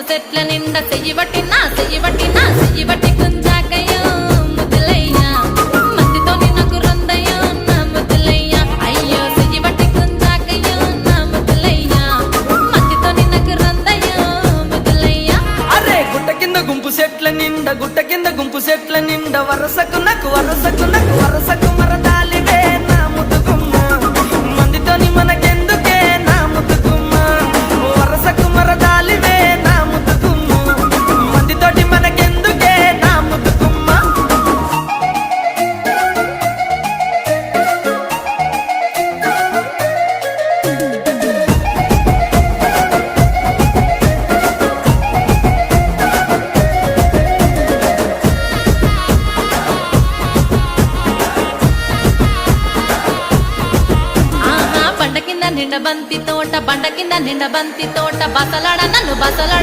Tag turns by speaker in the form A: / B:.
A: గుంపు సెట్ల నిండా చెయ్యి పట్టినా కుంజాకయ్యో ముద్దులయ్యా మందితో నాకు రొందయ్యో నా ముద్దులయ్యా అయ్యో చెయ్యి పట్టి కుంజాకయ్యో నా ముద్దులయ్యా మందితో నాకు రొందయ్యో ముద్దులయ్యా.
B: అరే గుట్ట కింద గుంపు సెట్ల నిండా వరసకు మరదాలివే నా ముద్దుగుమ్మ మందితోని మనకెందుకే నా ముద్దుగుమ్మ వరసకు మరదాలివే నా ముద్దుగుమ్మ మందితోటి మనకెందుకే నా ముద్దుగుమ్మ.
A: బండ కింద నిండ బంతి తోట బసలాడ నన్ను బసలాడ